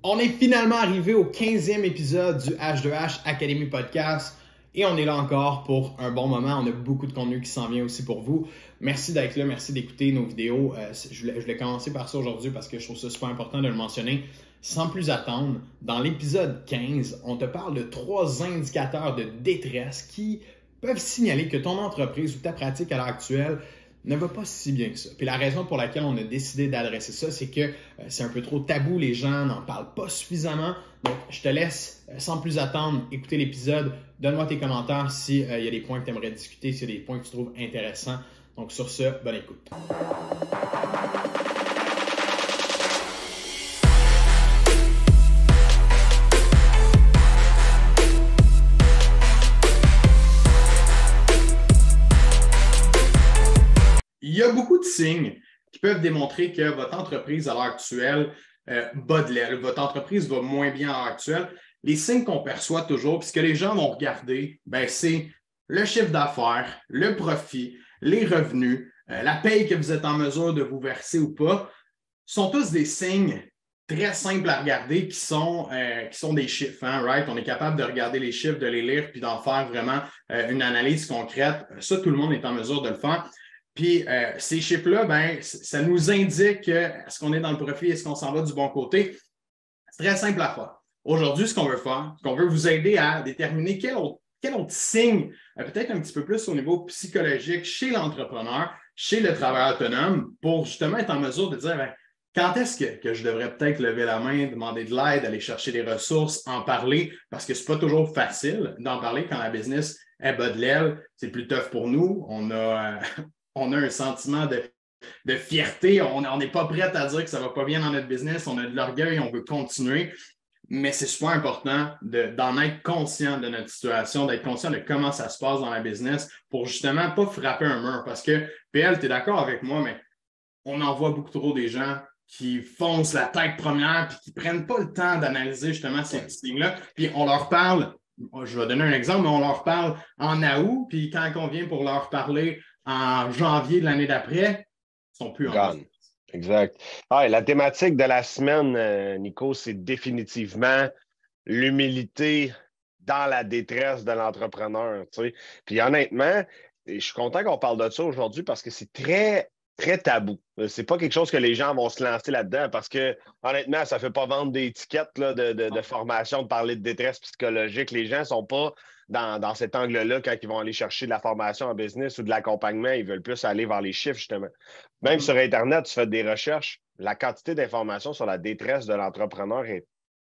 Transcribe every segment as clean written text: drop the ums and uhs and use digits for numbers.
On est finalement arrivé au 15e épisode du H2H Academy Podcast et on est là encore pour un bon moment. On a beaucoup de contenu qui s'en vient aussi pour vous. Merci d'être là, merci d'écouter nos vidéos. Je voulais commencer par ça aujourd'hui parce que je trouve ça super important de le mentionner. Sans plus attendre, dans l'épisode 15, on te parle de 3 indicateurs de détresse qui peuvent signaler que ton entreprise ou ta pratique à l'heure actuelle ne va pas si bien que ça. Puis la raison pour laquelle on a décidé d'adresser ça, c'est que c'est un peu trop tabou, les gens n'en parlent pas suffisamment. Donc, je te laisse, sans plus attendre, écouter l'épisode. Donne-moi tes commentaires s'il y a des points que tu aimerais discuter, s'il y a des points que tu trouves intéressants. Donc, sur ce, bonne écoute. Il y a beaucoup de signes qui peuvent démontrer que votre entreprise à l'heure actuelle bat de l'aile, votre entreprise va moins bien à l'heure actuelle. Les signes qu'on perçoit toujours, puis ce que les gens vont regarder, c'est le chiffre d'affaires, le profit, les revenus, la paye que vous êtes en mesure de vous verser ou pas, sont tous des signes très simples à regarder qui sont des chiffres. Hein, right? On est capable de regarder les chiffres, de les lire, puis d'en faire vraiment une analyse concrète. Ça, tout le monde est en mesure de le faire. Puis ces chiffres-là, ça nous indique est-ce qu'on est dans le profit, est-ce qu'on s'en va du bon côté. C'est très simple à faire. Aujourd'hui, ce qu'on veut faire, c'est qu'on veut vous aider à déterminer quel autre signe, peut-être un petit peu plus au niveau psychologique chez l'entrepreneur, chez le travailleur autonome, pour justement être en mesure de dire quand est-ce que je devrais peut-être lever la main, demander de l'aide, aller chercher des ressources, en parler, parce que ce n'est pas toujours facile d'en parler quand la business est bas de l'aile. C'est plus tough pour nous. On a un sentiment de fierté. On n'est pas prêt à dire que ça ne va pas bien dans notre business. On a de l'orgueil, on veut continuer. Mais c'est super important d'en être conscient de notre situation, d'être conscient de comment ça se passe dans la business pour justement pas frapper un mur. Parce que, PL, tu es d'accord avec moi, mais on en voit beaucoup trop des gens qui foncent la tête première puis qui ne prennent pas le temps d'analyser justement ces signes-là. Puis on leur parle, je vais donner un exemple, mais on leur parle en août, puis quand on vient pour leur parler en janvier de l'année d'après, ils ne sont plus en Gone. Exact. Ah, et la thématique de la semaine, Nico, c'est définitivement l'humilité dans la détresse de l'entrepreneur. Tu sais. Puis honnêtement, je suis content qu'on parle de ça aujourd'hui parce que c'est très, très tabou. C'est pas quelque chose que les gens vont se lancer là-dedans parce que, honnêtement, ça ne fait pas vendre des étiquettes là, de formation, de parler de détresse psychologique. Les gens ne sont pas dans cet angle-là quand ils vont aller chercher de la formation en business ou de l'accompagnement. Ils veulent plus aller vers les chiffres, justement. Même sur Internet, tu fais des recherches, la quantité d'informations sur la détresse de l'entrepreneur est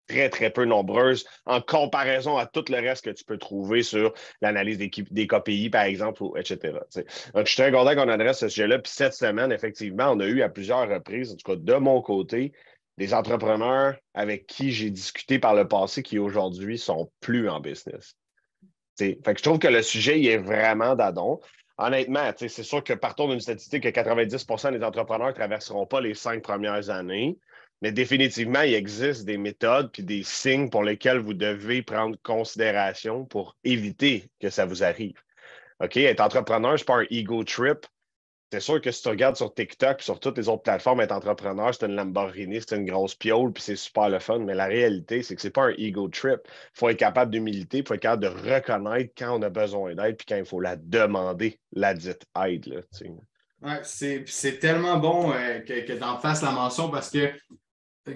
très, très peu nombreuse en comparaison à tout le reste que tu peux trouver sur l'analyse des KPI, par exemple, etc. T'sais. Donc, je suis très content qu'on adresse ce sujet-là. Puis cette semaine, effectivement, on a eu à plusieurs reprises, en tout cas de mon côté, des entrepreneurs avec qui j'ai discuté par le passé qui aujourd'hui sont plus en business. Fait que je trouve que le sujet il est vraiment d'adon. Honnêtement, c'est sûr que partons d'une statistique que 90% des entrepreneurs ne traverseront pas les 5 premières années, mais définitivement, il existe des méthodes puis des signes pour lesquels vous devez prendre considération pour éviter que ça vous arrive. OK? Être entrepreneur, ce n'est pas un ego trip. C'est sûr que si tu regardes sur TikTok et sur toutes les autres plateformes, être entrepreneur, c'est une Lamborghini, c'est une grosse piole, puis c'est super le fun. Mais la réalité, c'est que c'est pas un ego trip. Il faut être capable d'humilité, il faut être capable de reconnaître quand on a besoin d'aide, puis quand il faut la demander, la dite aide. Là, Ouais, c'est tellement bon que tu en fasses la mention parce que,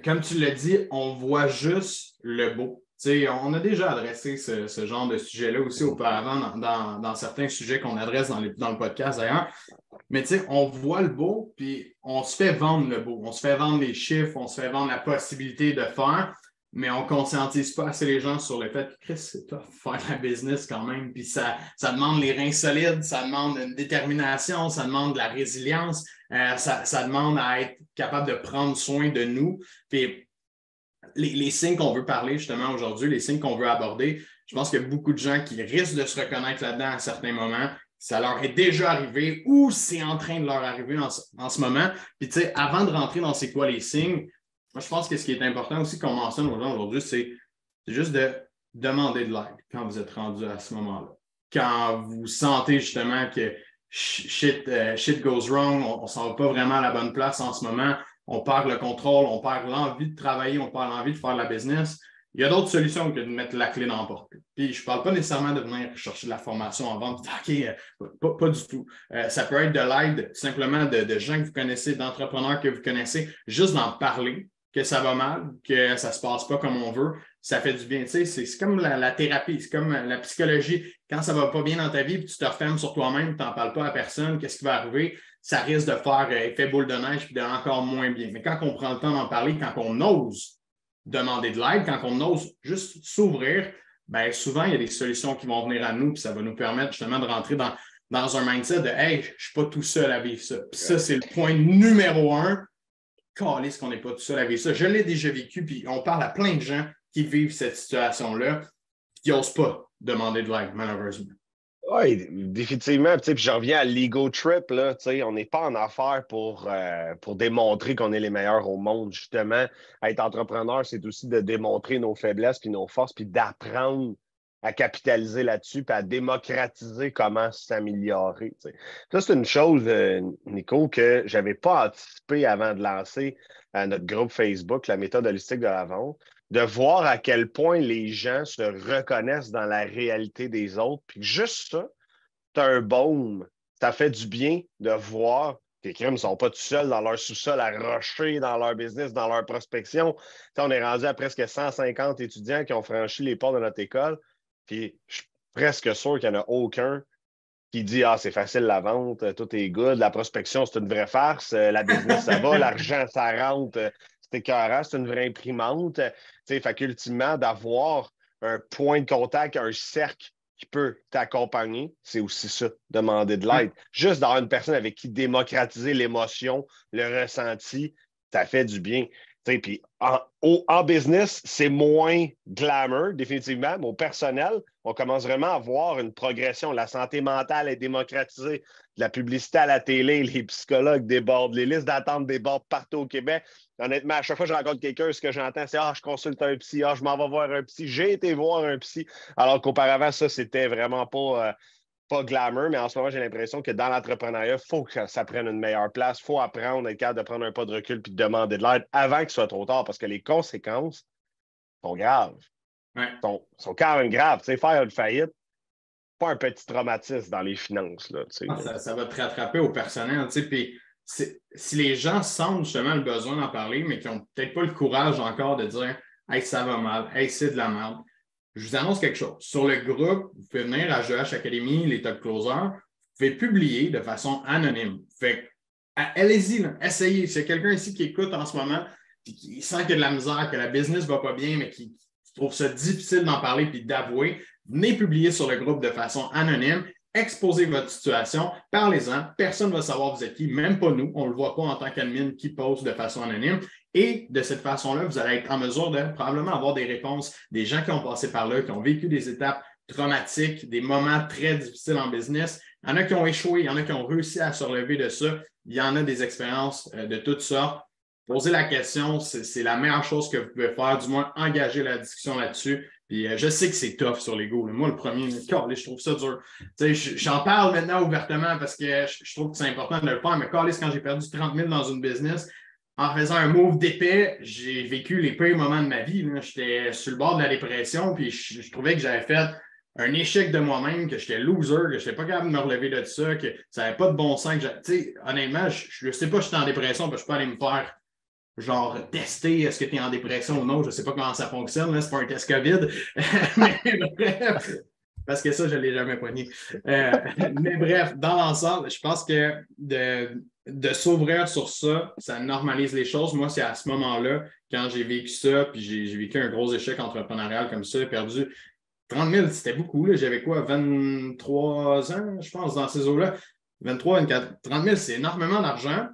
comme tu l'as dit, on voit juste le beau. T'sais, on a déjà adressé ce genre de sujet-là aussi auparavant dans certains sujets qu'on adresse dans le podcast d'ailleurs. Mais tu sais, on voit le beau, puis on se fait vendre le beau. On se fait vendre les chiffres, on se fait vendre la possibilité de faire, mais on ne conscientise pas assez les gens sur le fait que Chris, c'est tough faire la business quand même. Puis ça demande les reins solides, ça demande une détermination, ça demande de la résilience, ça demande à être capable de prendre soin de nous. Puis les signes qu'on veut parler justement aujourd'hui, les signes qu'on veut aborder, je pense qu'il y a beaucoup de gens qui risquent de se reconnaître là-dedans à certains moments. Ça leur est déjà arrivé ou c'est en train de leur arriver en ce moment. Puis, tu sais, avant de rentrer dans c'est quoi les signes, moi, je pense que ce qui est important aussi qu'on mentionne aux gens aujourd'hui, c'est juste de demander de l'aide quand vous êtes rendu à ce moment-là. Quand vous sentez justement que shit goes wrong, on ne s'en va pas vraiment à la bonne place en ce moment, on perd le contrôle, on perd l'envie de travailler, on perd l'envie de faire de la business. Il y a d'autres solutions que de mettre la clé dans la porte. Puis je ne parle pas nécessairement de venir chercher de la formation en vente. OK, pas du tout. Ça peut être de l'aide simplement de gens que vous connaissez, d'entrepreneurs que vous connaissez, juste d'en parler, que ça va mal, que ça ne se passe pas comme on veut. Ça fait du bien. Tu sais, c'est comme la thérapie, c'est comme la psychologie. Quand ça ne va pas bien dans ta vie, puis tu te refermes sur toi-même, tu n'en parles pas à personne, qu'est-ce qui va arriver? Ça risque de faire effet boule de neige puis de encore moins bien. Mais quand on prend le temps d'en parler, quand on ose demander de l'aide, quand on ose juste s'ouvrir, bien, souvent, il y a des solutions qui vont venir à nous, puis ça va nous permettre justement de rentrer dans un mindset de Hey, je ne suis pas tout seul à vivre ça. Puis ça, c'est le point numéro 1. Calisse qu'on n'est pas tout seul à vivre ça. Je l'ai déjà vécu, puis on parle à plein de gens qui vivent cette situation-là, qui n'osent pas demander de l'aide, malheureusement. Oui, définitivement. Puis je reviens à l'ego trip, là, on n'est pas en affaires pour démontrer qu'on est les meilleurs au monde. Justement, être entrepreneur, c'est aussi de démontrer nos faiblesses puis nos forces, puis d'apprendre à capitaliser là-dessus, puis à démocratiser comment s'améliorer. T'sais. Ça, c'est une chose, Nico, que je n'avais pas anticipé avant de lancer notre groupe Facebook, la méthode holistique de la vente, de voir à quel point les gens se reconnaissent dans la réalité des autres. Puis juste ça, c'est un baume. Ça fait du bien de voir que les crimes ne sont pas tout seuls dans leur sous-sol à rusher dans leur business, dans leur prospection. T'sais, on est rendu à presque 150 étudiants qui ont franchi les portes de notre école. Puis je suis presque sûr qu'il n'y en a aucun qui dit c'est facile la vente, tout est good, la prospection, c'est une vraie farce, la business, ça va, l'argent, ça rentre, c'est écœurant, c'est une vraie imprimante. Fait qu'ultimement, d'avoir un point de contact, un cercle qui peut t'accompagner, c'est aussi ça, demander de l'aide. Juste d'avoir une personne avec qui démocratiser l'émotion, le ressenti, ça fait du bien. Puis en business, c'est moins glamour, définitivement, mais au personnel, on commence vraiment à voir une progression. La santé mentale est démocratisée. De la publicité à la télé, les psychologues débordent, les listes d'attente débordent partout au Québec. Honnêtement, à chaque fois que je rencontre quelqu'un, ce que j'entends, c'est je consulte un psy, je m'en vais voir un psy, j'ai été voir un psy. Alors qu'auparavant, ça, c'était vraiment pas glamour, mais en ce moment, j'ai l'impression que dans l'entrepreneuriat, il faut que ça prenne une meilleure place. Il faut apprendre, être capable de prendre un pas de recul puis de demander de l'aide avant qu'il soit trop tard parce que les conséquences sont graves. Ouais. Sont quand même graves. Faire une faillite, pas un petit traumatisme dans les finances. Là, ça va te rattraper au personnel. Puis si les gens sentent justement le besoin d'en parler, mais qui n'ont peut-être pas le courage encore de dire Hey, ça va mal, hey, c'est de la merde. Je vous annonce quelque chose. Sur le groupe, vous pouvez venir à GH Academy, les top closers, vous pouvez publier de façon anonyme. Fait allez-y, là, essayez. S'il y a quelqu'un ici qui écoute en ce moment et qui sent qu'il y a de la misère, que la business ne va pas bien, mais qui trouve ça difficile d'en parler et d'avouer, venez publier sur le groupe de façon anonyme. Exposez votre situation, parlez-en, personne ne va savoir vous êtes qui, même pas nous, on ne le voit pas en tant qu'admin qui poste de façon anonyme. Et de cette façon-là, vous allez être en mesure de probablement avoir des réponses des gens qui ont passé par là, qui ont vécu des étapes traumatiques, des moments très difficiles en business. Il y en a qui ont échoué, il y en a qui ont réussi à se relever de ça. Il y en a des expériences de toutes sortes. Poser la question, c'est la meilleure chose que vous pouvez faire, du moins engager la discussion là-dessus. Puis je sais que c'est tough sur l'ego. Moi, le premier, je trouve ça dur. J'en parle maintenant ouvertement parce que je trouve que c'est important de le faire, mais quand j'ai perdu 30 000 dans une business, en faisant un move d'épais, j'ai vécu les pires moments de ma vie. J'étais sur le bord de la dépression, puis je trouvais que j'avais fait un échec de moi-même, que j'étais loser, que je n'étais pas capable de me relever de ça, que ça n'avait pas de bon sens. Honnêtement, je ne sais pas si j'étais en dépression, parce que je peux aller me faire tester est-ce que tu es en dépression ou non. Je ne sais pas comment ça fonctionne. Ce n'est pas un test COVID. Mais bref, parce que ça, je ne l'ai jamais poigné. Mais bref, dans l'ensemble, je pense que de s'ouvrir sur ça, ça normalise les choses. Moi, c'est à ce moment-là, quand j'ai vécu ça, puis j'ai vécu un gros échec entrepreneurial comme ça, perdu 30 000, c'était beaucoup. Là. J'avais quoi, 23 ans, je pense, dans ces eaux-là. 23, 24, 30 000, c'est énormément d'argent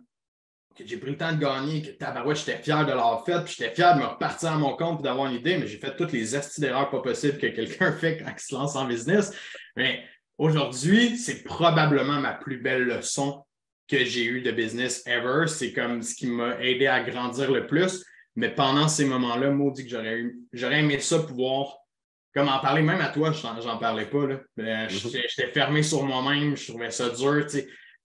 que j'ai pris le temps de gagner, que tabarouette, j'étais fier de l'avoir fait, puis j'étais fier de me repartir à mon compte et d'avoir une idée, mais j'ai fait toutes les astuces d'erreurs pas possibles que quelqu'un fait quand il se lance en business. Mais aujourd'hui, c'est probablement ma plus belle leçon que j'ai eue de business ever. C'est comme ce qui m'a aidé à grandir le plus. Mais pendant ces moments-là, maudit que j'aurais aimé ça pouvoir comme en parler même à toi, j'en parlais pas. Là. J'étais fermé sur moi-même, je trouvais ça dur.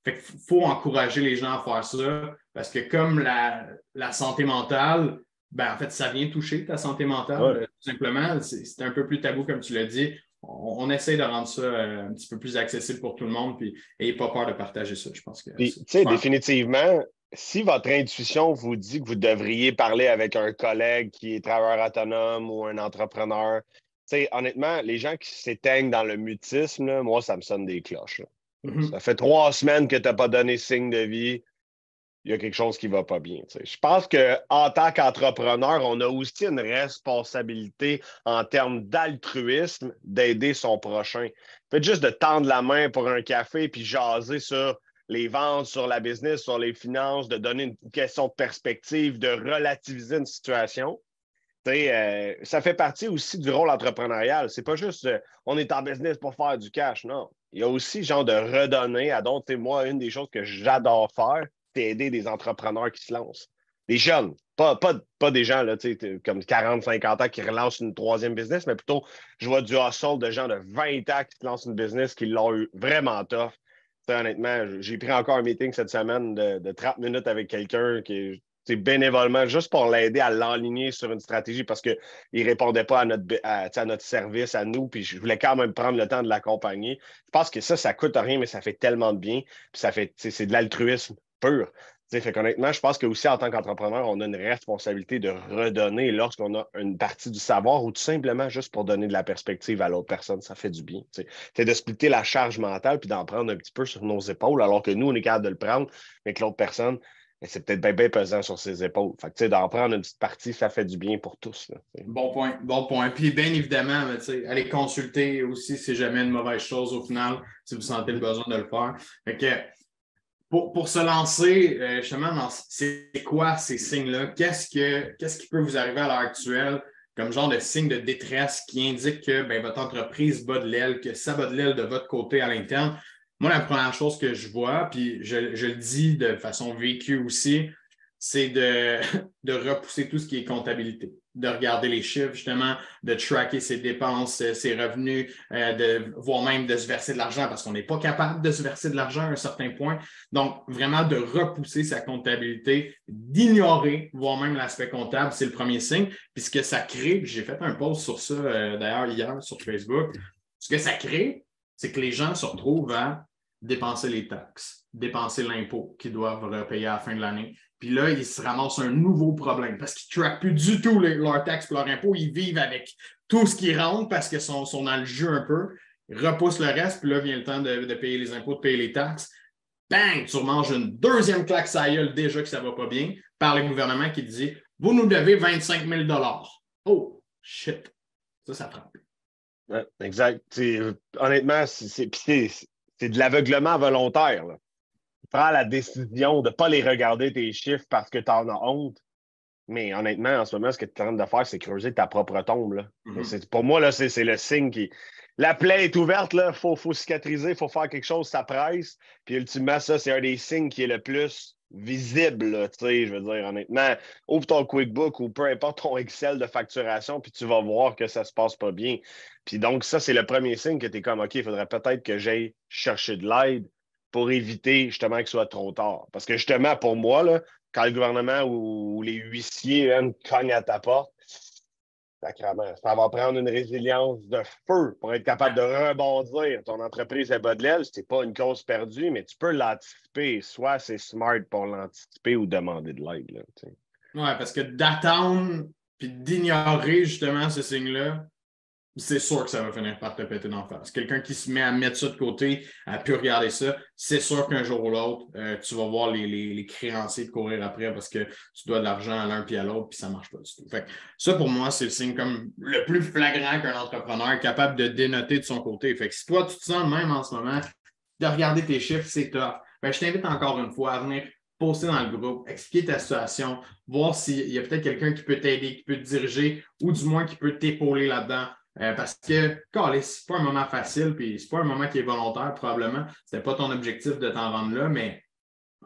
Fait qu'il faut encourager les gens à faire ça parce que comme la santé mentale, ben, en fait, ça vient toucher ta santé mentale, Ouais. tout simplement. C'est un peu plus tabou, comme tu l'as dit. On essaie de rendre ça un petit peu plus accessible pour tout le monde, puis n'ayez pas peur de partager ça. Je pense que Puis, c'est tu sais, super. définitivement, si votre intuition vous dit que vous devriez parler avec un collègue qui est travailleur autonome ou un entrepreneur, tu sais, honnêtement, les gens qui s'éteignent dans le mutisme, là, moi, ça me sonne des cloches, là. Ça Mhm. fait 3 semaines que tu n'as pas donné signe de vie. Il y a quelque chose qui ne va pas bien. Tu sais. Je pense qu'en tant qu'entrepreneur, on a aussi une responsabilité en termes d'altruisme d'aider son prochain. Faites juste de tendre la main pour un café puis jaser sur les ventes, sur la business, sur les finances, de donner une question de perspective, de relativiser une situation. Ça fait partie aussi du rôle entrepreneurial. C'est pas juste on est en business pour faire du cash, non. Il y a aussi genre de redonner à d'autres. Moi, une des choses que j'adore faire, c'est aider des entrepreneurs qui se lancent. Des jeunes, pas des gens là, comme 40, 50 ans qui relancent une troisième business, mais plutôt, je vois du hustle de gens de 20 ans qui se lancent une business qui l'ont eu vraiment tough. Honnêtement, j'ai pris encore un meeting cette semaine de 30 minutes avec quelqu'un qui est bénévolement, juste pour l'aider à l'enligner sur une stratégie parce qu'il ne répondait pas à notre service, à nous, puis je voulais quand même prendre le temps de l'accompagner. Je pense que ça ne coûte rien, mais ça fait tellement de bien, puis c'est de l'altruisme pur. Fait qu'honnêtement, je pense que aussi en tant qu'entrepreneur, on a une responsabilité de redonner lorsqu'on a une partie du savoir ou tout simplement juste pour donner de la perspective à l'autre personne, ça fait du bien. C'est de splitter la charge mentale puis d'en prendre un petit peu sur nos épaules, alors que nous, on est capable de le prendre, mais que l'autre personne, c'est peut-être bien pesant sur ses épaules. Fait que, d'en prendre une petite partie, ça fait du bien pour tous. Là, Bon point, bon point. Puis bien évidemment, allez consulter aussi, c'est jamais une mauvaise chose au final, si vous sentez le besoin de le faire. Fait que pour se lancer, justement, c'est quoi ces signes-là? Qu'est-ce qui peut vous arriver à l'heure actuelle comme genre de signe de détresse qui indique que ben, votre entreprise bat de l'aile, que ça bat de l'aile de votre côté à l'interne? Moi, la première chose que je vois, puis je le dis de façon vécue aussi, c'est de repousser tout ce qui est comptabilité, de regarder les chiffres, justement, de tracker ses dépenses, ses revenus, voire même de se verser de l'argent parce qu'on n'est pas capable de se verser de l'argent à un certain point. Donc, vraiment de repousser sa comptabilité, d'ignorer, voire même l'aspect comptable, c'est le premier signe. Puis ce que ça crée, j'ai fait un post sur ça d'ailleurs hier sur Facebook, ce que ça crée, c'est que les gens se retrouvent à dépenser les taxes, dépenser l'impôt qu'ils doivent repayer à la fin de l'année. Puis là, ils se ramassent un nouveau problème parce qu'ils ne traquent plus du tout leurs taxes et leurs impôts. Ils vivent avec tout ce qui rentre parce qu'ils sont dans le jeu un peu. Ils repoussent le reste, puis là vient le temps de payer les impôts, de payer les taxes. Bang! Tu remanges une deuxième claque sur la gueule déjà que ça ne va pas bien par le gouvernement qui te dit « Vous nous devez 25 000 ». Oh, shit! Ça frappe. Ouais, exact. Honnêtement, c'est de l'aveuglement volontaire. Là. Tu prends la décision de ne pas les regarder tes chiffres parce que tu en as honte. Mais honnêtement, en ce moment, ce que tu es en train de faire, c'est creuser ta propre tombe. Là. Pour moi, là, c'est le signe qui. La plaie est ouverte, il faut cicatriser, il faut faire quelque chose, ça presse. Puis ultimement, ça, c'est un des signes qui est le plus visible. Là, je veux dire, honnêtement, ouvre ton QuickBook ou peu importe ton Excel de facturation, puis tu vas voir que ça ne se passe pas bien. Puis donc, ça, c'est le premier signe que tu es comme, OK, il faudrait peut-être que j'aille chercher de l'aide pour éviter justement qu'il soit trop tard. Parce que justement, pour moi, là, quand le gouvernement ou les huissiers cognent à ta porte, sacrément, ça va prendre une résilience de feu pour être capable de rebondir. Ton entreprise est bas de l'aile, c'est pas une cause perdue, mais tu peux l'anticiper. Soit c'est smart pour l'anticiper ou demander de l'aide. Oui, parce que d'attendre puis d'ignorer justement ce signe-là, c'est sûr que ça va finir par te péter d'en face. Quelqu'un qui se met à mettre ça de côté, à plus regarder ça, c'est sûr qu'un jour ou l'autre, tu vas voir les créanciers te courir après parce que tu dois de l'argent à l'un puis à l'autre, puis ça ne marche pas du tout. Fait que ça, pour moi, c'est le signe comme le plus flagrant qu'un entrepreneur est capable de dénoter de son côté. Fait que si toi, tu te sens même en ce moment, de regarder tes chiffres, c'est tough. Fait que je t'invite encore une fois à venir poster dans le groupe, expliquer ta situation, voir s'il y a peut-être quelqu'un qui peut t'aider, qui peut te diriger ou du moins qui peut t'épauler là-dedans. Parce que, c'est pas un moment facile, puis c'est pas un moment qui est volontaire, probablement. C'était pas ton objectif de t'en rendre là, mais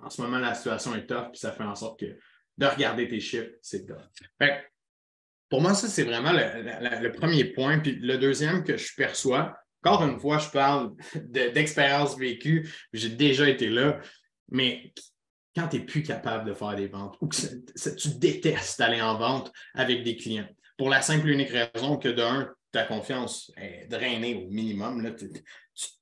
en ce moment, la situation est tough, puis ça fait en sorte que de regarder tes chiffres, c'est tough. Fait, pour moi, ça, c'est vraiment le premier point. Puis le deuxième que je perçois, encore une fois, je parle d'expérience vécue, j'ai déjà été là, mais quand tu n'es plus capable de faire des ventes ou que tu détestes aller en vente avec des clients, pour la simple et unique raison que d'un, ta confiance est drainée au minimum. Là, tu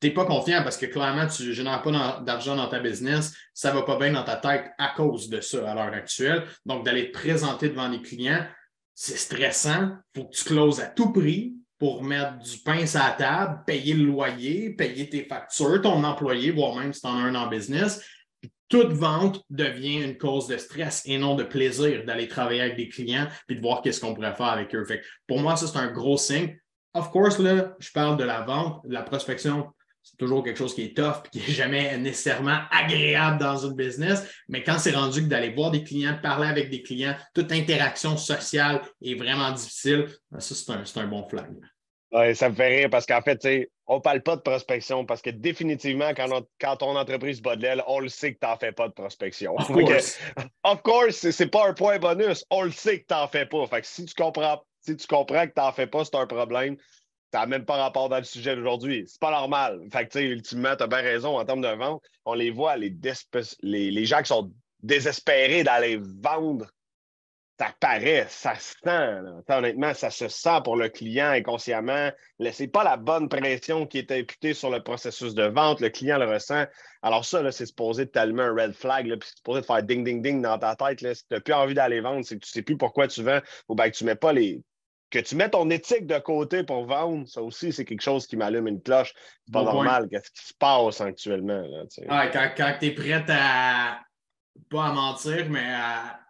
n'es pas confiant parce que clairement, tu ne génères pas d'argent dans ta business, ça ne va pas bien dans ta tête à cause de ça à l'heure actuelle. Donc, d'aller te présenter devant les clients, c'est stressant. Il faut que tu closes à tout prix pour mettre du pain sur la table, payer le loyer, payer tes factures, ton employé, voire même si tu en as un en business. Toute vente devient une cause de stress et non de plaisir d'aller travailler avec des clients et de voir qu'est-ce qu'on pourrait faire avec eux. Fait que pour moi, ça, c'est un gros signe. Of course, là, je parle de la vente, de la prospection. C'est toujours quelque chose qui est tough et qui n'est jamais nécessairement agréable dans une business. Mais quand c'est rendu que d'aller voir des clients, de parler avec des clients, toute interaction sociale est vraiment difficile, ça, c'est un bon flag. Ouais, ça me fait rire parce qu'en fait, on ne parle pas de prospection parce que définitivement, quand ton entreprise bat de l'aile, on le sait que tu n'en fais pas de prospection. Of course. Of course, c'est pas un point bonus. On le sait que tu n'en fais pas. Fait que si tu comprends que tu n'en fais pas, c'est un problème. Ça n'a même pas rapport dans le sujet d'aujourd'hui. C'est pas normal. Fait que, ultimement, tu as bien raison en termes de vente. On les voit, les gens qui sont désespérés d'aller vendre. Ça paraît, ça se sent. Là. Honnêtement, ça se sent pour le client inconsciemment. Ce n'est pas la bonne pression qui est imputée sur le processus de vente. Le client le ressent. Alors ça, là, c'est supposé de t'allumer un red flag, là, puis c'est supposé de faire ding, ding, ding dans ta tête. Là. Si tu n'as plus envie d'aller vendre, c'est que tu ne sais plus pourquoi tu vends ou bien que tu mets pas les. Que tu mets ton éthique de côté pour vendre, ça aussi, c'est quelque chose qui m'allume une cloche. C'est pas normal. Qu'est-ce qui se passe actuellement? Là, quand tu es prêt à pas à mentir, mais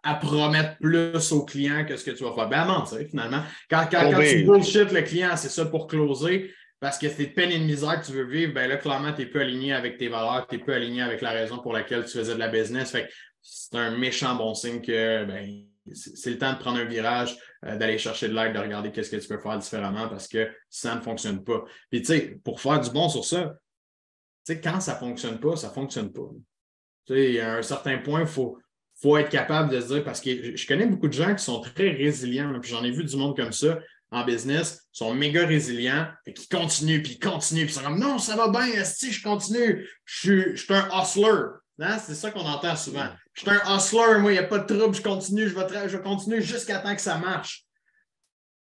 à promettre plus au client que ce que tu vas faire. Ben, à mentir, finalement. Quand tu bullshit le client, c'est ça pour closer, parce que c'est de peine et de misère que tu veux vivre, ben là, clairement, tu n'es plus aligné avec tes valeurs, tu n'es plus aligné avec la raison pour laquelle tu faisais de la business. Fait que c'est un méchant bon signe que ben, c'est le temps de prendre un virage, d'aller chercher de l'aide, de regarder qu'est-ce que tu peux faire différemment parce que ça ne fonctionne pas. Puis, tu sais, pour faire du bon sur ça, tu sais, quand ça ne fonctionne pas, ça ne fonctionne pas. Tu sais, à un certain point, il faut être capable de se dire, parce que je connais beaucoup de gens qui sont très résilients, puis j'en ai vu du monde comme ça en business, sont méga résilients, et qui continuent, puis ils sont comme non, ça va bien, si je continue, je suis un hustler. Hein? C'est ça qu'on entend souvent. Je suis un hustler, moi, il n'y a pas de trouble, je continue, je vais continuer jusqu'à temps que ça marche.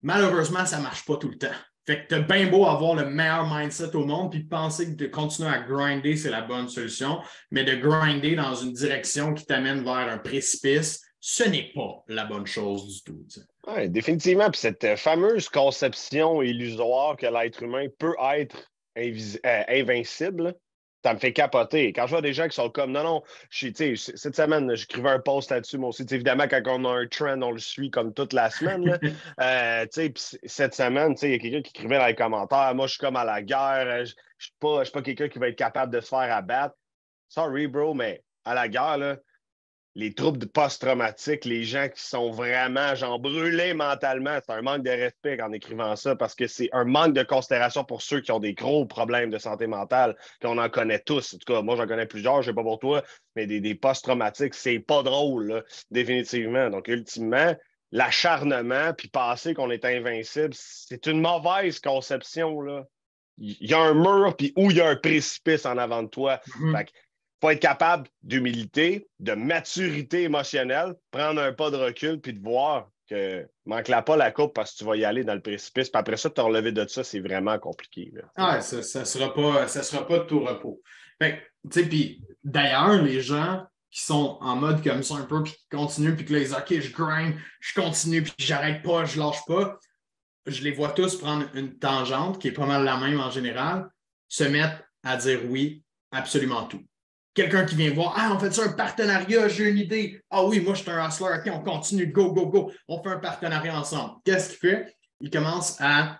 Malheureusement, ça ne marche pas tout le temps. Fait que t'as bien beau avoir le meilleur mindset au monde puis penser que de continuer à grinder, c'est la bonne solution, mais de grinder dans une direction qui t'amène vers un précipice, ce n'est pas la bonne chose du tout. Oui, définitivement. Puis cette fameuse conception illusoire que l'être humain peut être invincible, ça me fait capoter. Quand je vois des gens qui sont comme, non, cette semaine, j'écrivais un post là-dessus, moi aussi. Évidemment, quand on a un trend, on le suit comme toute la semaine. Cette semaine, il y a quelqu'un qui écrivait dans les commentaires, moi, je suis comme à la guerre, je ne suis pas quelqu'un qui va être capable de se faire abattre. Sorry, bro, mais à la guerre, là, les troubles post-traumatiques, les gens qui sont vraiment genre brûlés mentalement, c'est un manque de respect en écrivant ça parce que c'est un manque de considération pour ceux qui ont des gros problèmes de santé mentale, qu'on en connaît tous. En tout cas, moi, j'en connais plusieurs, je ne sais pas pour toi, mais des post-traumatiques, c'est pas drôle, là, définitivement. Donc, ultimement, l'acharnement, puis penser qu'on est invincible, c'est une mauvaise conception, là. Il y a un mur, puis où il y a un précipice en avant de toi. Fait que, faut être capable d'humilité, de maturité émotionnelle, prendre un pas de recul puis de voir que manque-la pas la coupe parce que tu vas y aller dans le précipice. Puis après ça, te relever de ça, c'est vraiment compliqué. Là. Ça ne sera pas de tout repos. Puis d'ailleurs, les gens qui sont en mode comme ça un peu, puis qui continuent, puis que là, ils disent OK, je grind, je continue, puis j'arrête pas, je lâche pas. Je les vois tous prendre une tangente qui est pas mal la même en général, se mettre à dire oui, absolument tout. Quelqu'un qui vient voir, on fait ça un partenariat, j'ai une idée. Ah oui, moi je suis un hustler, OK, on continue, go, go, go. On fait un partenariat ensemble. Qu'est-ce qu'il fait? Il commence à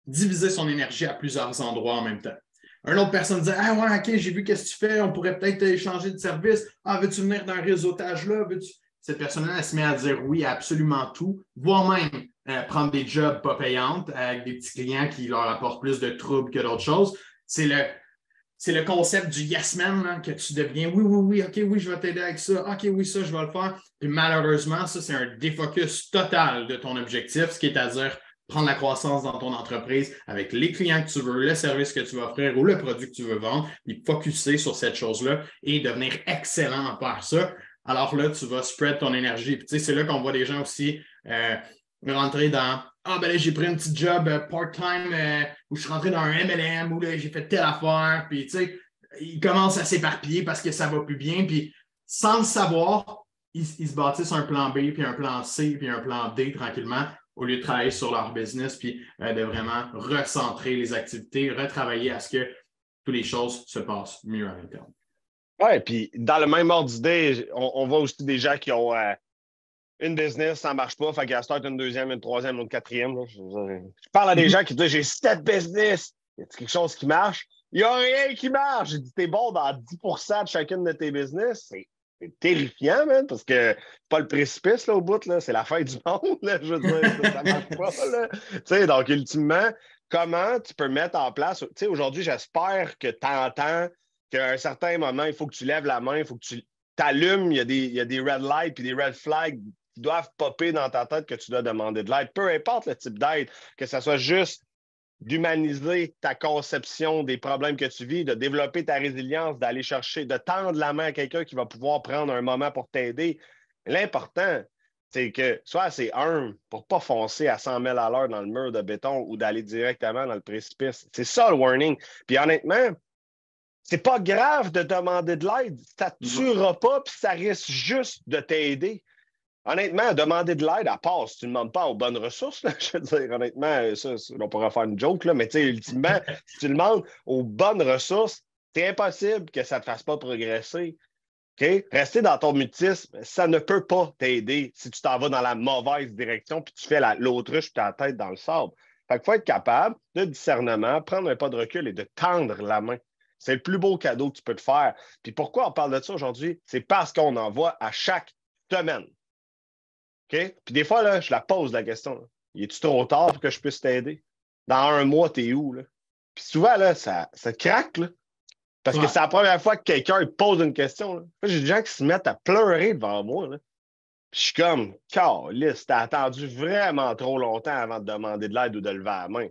diviser son énergie à plusieurs endroits en même temps. Une autre personne dit, ouais, OK, j'ai vu qu'est-ce que tu fais, on pourrait peut-être échanger de service. Veux-tu venir d'un réseautage là? Cette personne-là, elle se met à dire oui à absolument tout, voire même prendre des jobs pas payantes avec des petits clients qui leur apportent plus de troubles que d'autres choses. C'est le concept du yes man là, que tu deviens oui, OK, oui, je vais t'aider avec ça. OK, oui, ça, je vais le faire. Puis malheureusement, ça, c'est un défocus total de ton objectif, ce qui est à dire prendre la croissance dans ton entreprise avec les clients que tu veux, le service que tu veux offrir ou le produit que tu veux vendre, puis focuser sur cette chose-là et devenir excellent à faire ça. Alors là, tu vas spread ton énergie. Puis, tu sais, c'est là qu'on voit des gens aussi rentrer dans ah, ben là, j'ai pris un petit job part-time où je suis rentré dans un MLM où là, j'ai fait telle affaire. Puis, tu sais, ils commencent à s'éparpiller parce que ça va plus bien. Puis, sans le savoir, ils se bâtissent un plan B, puis un plan C, puis un plan D tranquillement, au lieu de travailler sur leur business, puis de vraiment recentrer les activités, retravailler à ce que toutes les choses se passent mieux à l'interne. Oui, puis dans le même ordre d'idée, on voit aussi des gens qui ont une business, ça ne marche pas, fait qu'ils start une deuxième, une troisième, une quatrième. Je parle à des gens qui disent j'ai 7 business. Y a quelque chose qui marche? Il n'y a rien qui marche. J'ai dit t'es bon dans 10% de chacune de tes business. C'est terrifiant, man, parce que c'est pas le précipice là, au bout, là, c'est la fin du monde. Là, je veux dire, ça marche pas. Là. Donc, ultimement, comment tu peux mettre en place. Aujourd'hui, j'espère que tu entends qu'à un certain moment, il faut que tu lèves la main, il faut que tu t'allumes, il y a des red lights et des red flags qui doivent popper dans ta tête que tu dois demander de l'aide. Peu importe le type d'aide, que ce soit juste d'humaniser ta conception des problèmes que tu vis, de développer ta résilience, d'aller chercher, de tendre la main à quelqu'un qui va pouvoir prendre un moment pour t'aider. L'important, c'est que sois assez humble pour ne pas foncer à 100 000 à l'heure dans le mur de béton ou d'aller directement dans le précipice. C'est ça le warning. Puis honnêtement, c'est pas grave de demander de l'aide. Ça ne te tuera pas, puis ça risque juste de t'aider. Honnêtement, demander de l'aide, à part si tu ne demandes pas aux bonnes ressources, là, je veux dire, honnêtement, ça, on pourra faire une joke, là, mais tu sais, ultimement, si tu demandes aux bonnes ressources, c'est impossible que ça ne te fasse pas progresser. Okay? Rester dans ton mutisme, ça ne peut pas t'aider si tu t'en vas dans la mauvaise direction puis tu fais l'autruche puis ta tête dans le sable. Fait qu'il faut être capable de discernement, prendre un pas de recul et de tendre la main. C'est le plus beau cadeau que tu peux te faire. Puis pourquoi on parle de ça aujourd'hui? C'est parce qu'on en voit à chaque semaine. OK? Puis des fois, là, je la pose la question. Là. Es-tu trop tard pour que je puisse t'aider? Dans un mois, t'es où? Là? Puis souvent, là, ça craque. Là, parce que c'est la première fois que quelqu'un pose une question. Là. J'ai des gens qui se mettent à pleurer devant moi. Là. Puis je suis comme, calisse, t'as attendu vraiment trop longtemps avant de demander de l'aide ou de lever la main.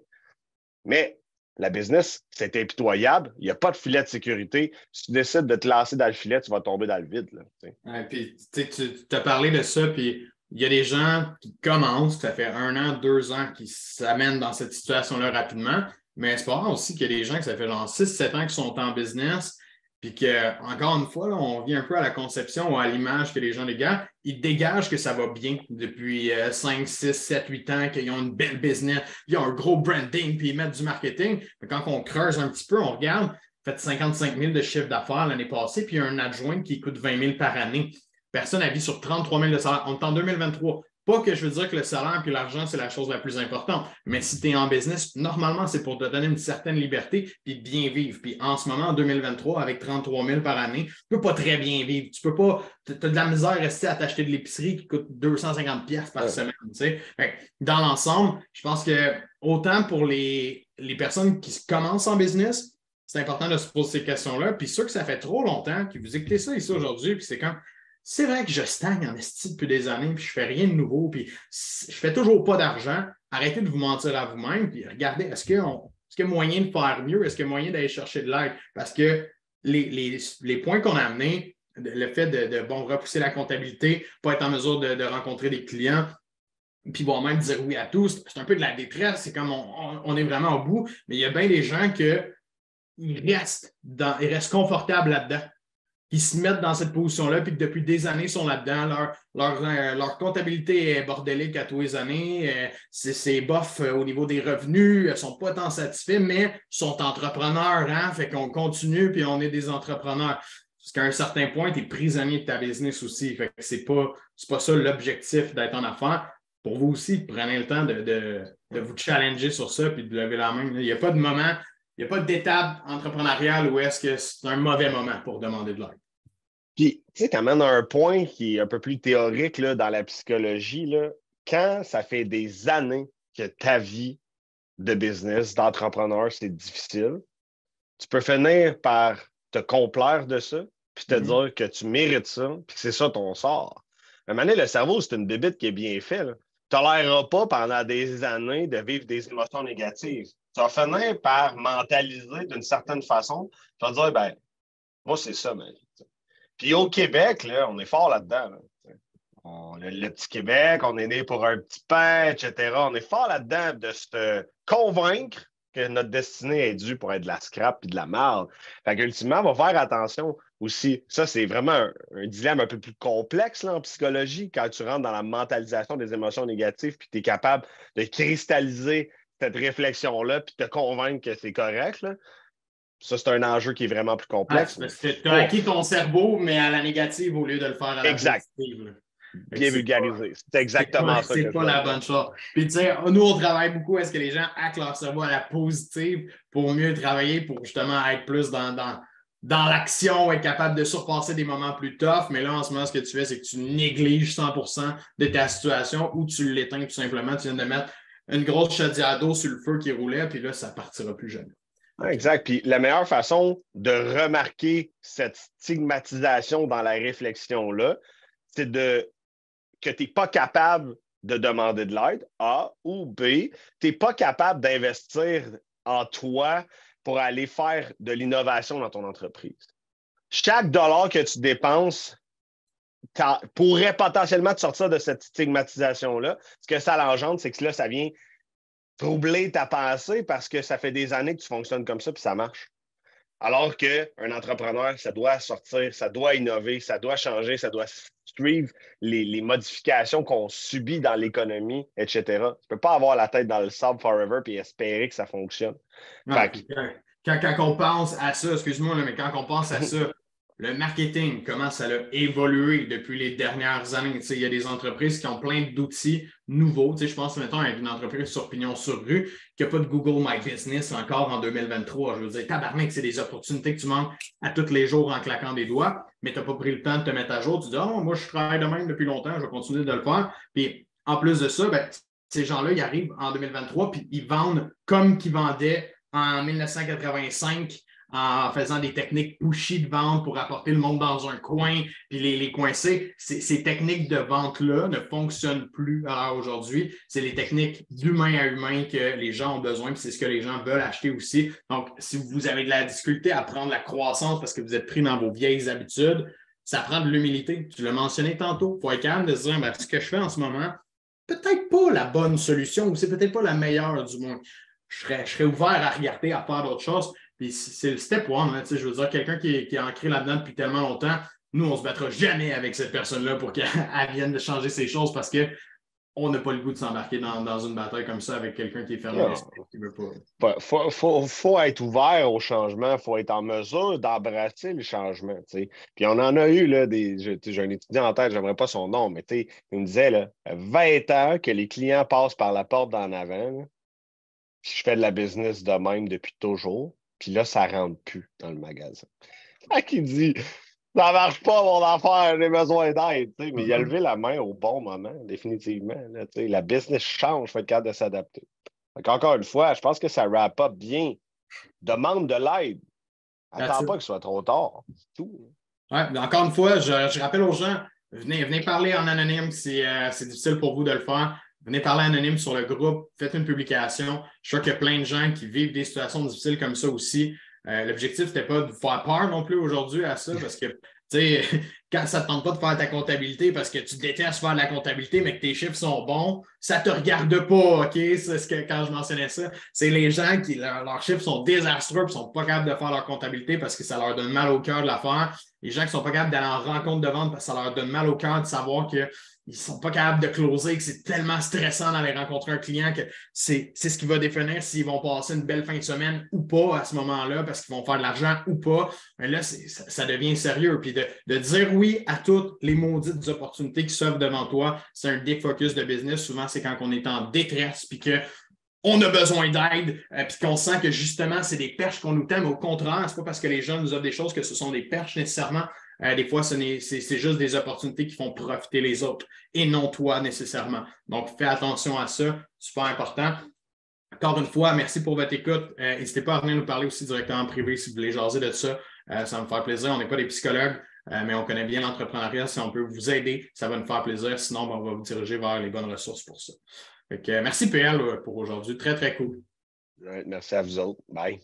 Mais la business, c'est impitoyable. Il n'y a pas de filet de sécurité. Si tu décides de te lancer dans le filet, tu vas tomber dans le vide. Là, puis, tu as parlé de ça, puis il y a des gens qui commencent, ça fait 1 an, 2 ans, qui s'amènent dans cette situation-là rapidement. Mais c'est pas rare aussi qu'il y a des gens que ça fait genre 6-7 ans qui sont en business, puis que, encore une fois, là, on vient un peu à la conception ou à l'image que les gens dégagent. Ils dégagent que ça va bien depuis 5, 6, 7, 8 ans, qu'ils ont une belle business, ils ont un gros branding, puis ils mettent du marketing. Mais quand on creuse un petit peu, on regarde, fait 55 000 de chiffre d'affaires l'année passée, puis il y a un adjoint qui coûte 20 000 par année. Personne n'a vu sur 33 000 de salaire. On est en 2023. Pas que je veux dire que le salaire et l'argent, c'est la chose la plus importante. Mais si tu es en business, normalement, c'est pour te donner une certaine liberté puis bien vivre. Puis en ce moment, en 2023, avec 33 000 par année, tu ne peux pas très bien vivre. Tu peux pas. Tu as de la misère à rester à t'acheter de l'épicerie qui coûte 250$ par semaine. Tu sais. Dans l'ensemble, je pense que autant pour les personnes qui commencent en business, c'est important de se poser ces questions-là. Puis ceux que ça fait trop longtemps, qui vous écoutez ça ici aujourd'hui, puis c'est comme. C'est vrai que je stagne en esti depuis des années, puis je fais rien de nouveau, puis je fais toujours pas d'argent. Arrêtez de vous mentir à vous-même, puis regardez, est-ce qu'il y a moyen de faire mieux? Est-ce qu'il y a moyen d'aller chercher de l'aide? Parce que les points qu'on a amenés, le fait de repousser la comptabilité, pas être en mesure de rencontrer des clients, puis voire même dire oui à tous, c'est un peu de la détresse, c'est comme on est vraiment au bout, mais il y a bien des gens qui restent confortables là-dedans. Qui se mettent dans cette position-là, puis que depuis des années sont là-dedans. Leur comptabilité est bordélique à tous les années. C'est bof au niveau des revenus. Ils ne sont pas tant satisfaits, mais sont entrepreneurs. Hein? Fait qu'on continue, puis on est des entrepreneurs. Parce qu'à un certain point, tu es prisonnier de ta business aussi. Fait que c'est pas ça l'objectif d'être en affaires. Pour vous aussi, prenez le temps de vous challenger sur ça, puis de lever la main. Il n'y a pas de moment. Il n'y a pas d'étape entrepreneuriale où est-ce que c'est un mauvais moment pour demander de l'aide. Puis, tu sais, tu amènes un point qui est un peu plus théorique là, dans la psychologie. Là. Quand ça fait des années que ta vie de business, d'entrepreneur, c'est difficile, tu peux finir par te complaire de ça, puis te dire que tu mérites ça, puis que c'est ça ton sort. À un moment donné, le cerveau, c'est une bébite qui est bien faite. toléreras pas pendant des années de vivre des émotions négatives. Tu vas finir par mentaliser d'une certaine façon. Tu vas dire, ben, moi, c'est ça, ma vie. Puis au Québec, là, on est fort là-dedans. Là. Le petit Québec, on est né pour un petit pain, etc. On est fort là-dedans de se convaincre que notre destinée est due pour être de la scrap et de la marde. Fait qu'ultimement, on va faire attention aussi. Ça, c'est vraiment un dilemme un peu plus complexe là, en psychologie quand tu rentres dans la mentalisation des émotions négatives puis tu es capable de cristalliser cette réflexion-là puis te convaincre que c'est correct. Là. Ça, c'est un enjeu qui est vraiment plus complexe. Parce que tu as acquis ton cerveau, mais à la négative au lieu de le faire à la positive. Là. Bien vulgarisé. C'est exactement ça. C'est pas la bonne chose. Puis, tu sais, nous, on travaille beaucoup. Est-ce que les gens hackent leur cerveau à la positive pour mieux travailler, pour justement être plus dans l'action, être capable de surpasser des moments plus tough. Mais là, en ce moment, ce que tu fais, c'est que tu négliges 100% de ta situation ou tu l'éteins tout simplement. Tu viens de mettre une grosse chaudière d'eau sur le feu qui roulait, puis là, ça ne partira plus jamais. Exact. Puis la meilleure façon de remarquer cette stigmatisation dans la réflexion-là, c'est que tu n'es pas capable de demander de l'aide, A, ou B, tu n'es pas capable d'investir en toi pour aller faire de l'innovation dans ton entreprise. Chaque dollar que tu dépenses pourrait potentiellement te sortir de cette stigmatisation-là. Ce que ça l'engendre, c'est que là, ça vient troubler ta pensée parce que ça fait des années que tu fonctionnes comme ça puis ça marche. Alors qu'un entrepreneur, ça doit sortir, ça doit innover, ça doit changer, ça doit suivre les modifications qu'on subit dans l'économie, etc. Tu ne peux pas avoir la tête dans le sable forever et espérer que ça fonctionne. Ouais, quand on pense à ça, excuse-moi, mais quand on pense à ça, le marketing, comment ça a évolué depuis les dernières années. Il y a des entreprises qui ont plein d'outils nouveaux. Je pense, mettons, à une entreprise sur Pignon-sur-Rue qui n'a pas de Google My Business encore en 2023. Je veux dire, tabarnak, c'est des opportunités que tu manques à tous les jours en claquant des doigts, mais tu n'as pas pris le temps de te mettre à jour. Tu dis, oh, moi, je travaille de même depuis longtemps, je vais continuer de le faire. Puis, en plus de ça, ben, ces gens-là, ils arrivent en 2023 puis ils vendent comme qu'ils vendaient en 1985 en faisant des techniques pushy de vente pour apporter le monde dans un coin puis les coincer. Ces techniques de vente-là ne fonctionnent plus à l'heure aujourd'hui. C'est les techniques d'humain à humain que les gens ont besoin puis c'est ce que les gens veulent acheter aussi. Donc, si vous avez de la difficulté à prendre la croissance parce que vous êtes pris dans vos vieilles habitudes, ça prend de l'humilité. Tu l'as mentionné tantôt. Il faut être calme de se dire, ben, ce que je fais en ce moment, peut-être pas la bonne solution ou c'est peut-être pas la meilleure du moins. Je serais ouvert à regarder, à faire d'autres choses. Puis c'est le step one. Hein, je veux dire, quelqu'un qui est ancré là-dedans depuis tellement longtemps, nous, on ne se battra jamais avec cette personne-là pour qu'elle vienne de changer ses choses parce qu'on n'a pas le goût de s'embarquer dans une bataille comme ça avec quelqu'un qui est fermé d'esprit, qui ne veut pas. Faut être ouvert au changement, il faut être en mesure d'embrasser le changement. T'sais. Puis on en a eu, là, j'ai un étudiant en tête, je n'aimerais pas son nom, mais il me disait là, 20 ans que les clients passent par la porte d'en avant. Là, je fais de la business de même depuis toujours. Puis là, ça ne rentre plus dans le magasin. Qui dit ça ne marche pas, mon affaire, j'ai besoin d'aide. Mais il a levé la main au bon moment, définitivement. Là, la business change, il faut être capable de s'adapter. Encore une fois, je pense que ça wrap up bien. Demande de l'aide. Attends pas que ce soit trop tard. C'est tout. Ouais, encore une fois, je rappelle aux gens, venez parler en anonyme si c'est difficile pour vous de le faire. Venez parler anonyme sur le groupe, faites une publication. Je suis sûr qu'il y a plein de gens qui vivent des situations difficiles comme ça aussi. L'objectif, n'était pas de vous faire peur non plus aujourd'hui à ça, parce que, tu sais, quand ça ne te tente pas de faire ta comptabilité parce que tu détestes faire de la comptabilité, mais que tes chiffres sont bons, ça ne te regarde pas, OK? C'est ce que quand je mentionnais ça. C'est les gens qui, leurs chiffres sont désastreux et ne sont pas capables de faire leur comptabilité parce que ça leur donne mal au cœur de la faire. Les gens qui ne sont pas capables d'aller en rencontre de vente parce que ça leur donne mal au cœur de savoir qu'ils ne sont pas capables de closer, que c'est tellement stressant d'aller rencontrer un client que c'est ce qui va définir s'ils vont passer une belle fin de semaine ou pas à ce moment-là parce qu'ils vont faire de l'argent ou pas. Mais là, ça devient sérieux. Puis de dire oui à toutes les maudites opportunités qui s'offrent devant toi, c'est un défocus de business. Souvent, c'est quand on est en détresse puis qu'on a besoin d'aide, puis qu'on sent que justement, c'est des perches qu'on nous tend, mais au contraire, c'est pas parce que les gens nous offrent des choses que ce sont des perches nécessairement. Des fois, c'est juste des opportunités qui font profiter les autres et non toi nécessairement. Donc, fais attention à ça, super important. Encore une fois, merci pour votre écoute. N'hésitez pas à venir nous parler aussi directement en privé si vous voulez jaser de ça. Ça va me faire plaisir. On n'est pas des psychologues. mais on connaît bien l'entrepreneuriat. Si on peut vous aider, ça va nous faire plaisir. Sinon, on va vous diriger vers les bonnes ressources pour ça. Fait que, merci PL pour aujourd'hui. Très, très cool. Ouais, merci à vous autres. Bye.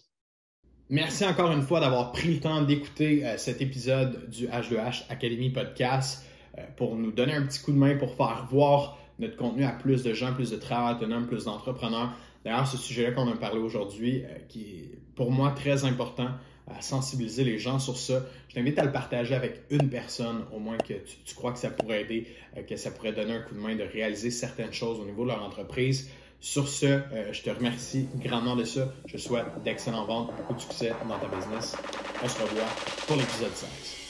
Merci encore une fois d'avoir pris le temps d'écouter cet épisode du H2H Academy Podcast pour nous donner un petit coup de main pour faire voir notre contenu à plus de gens, plus de travailleurs autonomes, plus d'entrepreneurs. D'ailleurs, ce sujet-là qu'on a parlé aujourd'hui, qui est pour moi très important, à sensibiliser les gens sur ça. Je t'invite à le partager avec une personne, au moins que tu crois que ça pourrait aider, que ça pourrait donner un coup de main de réaliser certaines choses au niveau de leur entreprise. Sur ce, je te remercie grandement de ça. Je souhaite d'excellentes ventes, beaucoup de succès dans ta business. On se revoit pour l'épisode 16.